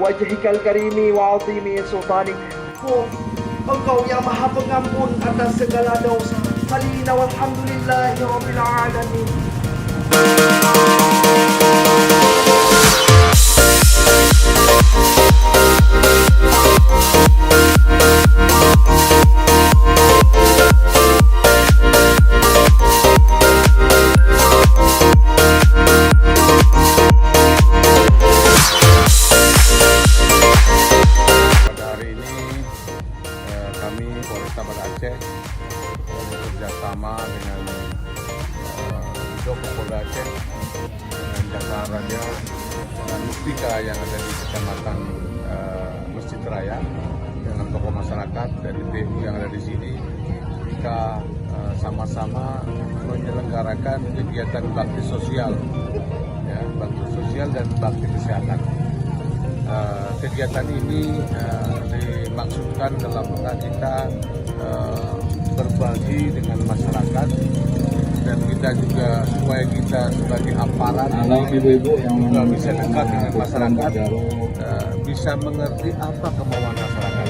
wajhikal karimi wa azimi sultanik. Engkau yang maha pengampun atas segala dosa. Salina walhamdulillahi rabbil alamin. Kami Polresta Banda Aceh bekerjasama dengan Polda Aceh, dengan Jasa Raja, dengan Mustika yang ada di Kecamatan Masjid Raya, dengan tokoh masyarakat dari PU yang ada di sini, kita sama-sama menyelenggarakan kegiatan bakti sosial, ya, bakti sosial dan bakti kesehatan. Kegiatan ini dimaksudkan dalam rangka kita berbagi dengan masyarakat, dan kita juga supaya kita sebagai aparat juga bisa dekat dengan masyarakat, bisa mengerti apa kemauan masyarakat,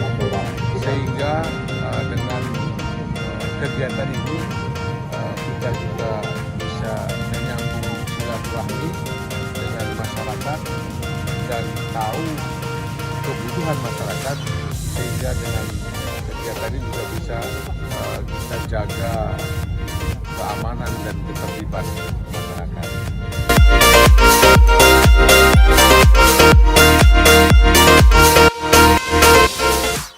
sehingga dengan kegiatan ini kita juga bisa menyambung silaturahmi dengan masyarakat dan tahu kebutuhan masyarakat, sehingga dengan kegiatan ini juga bisa kita jaga keamanan dan ketertiban masyarakat.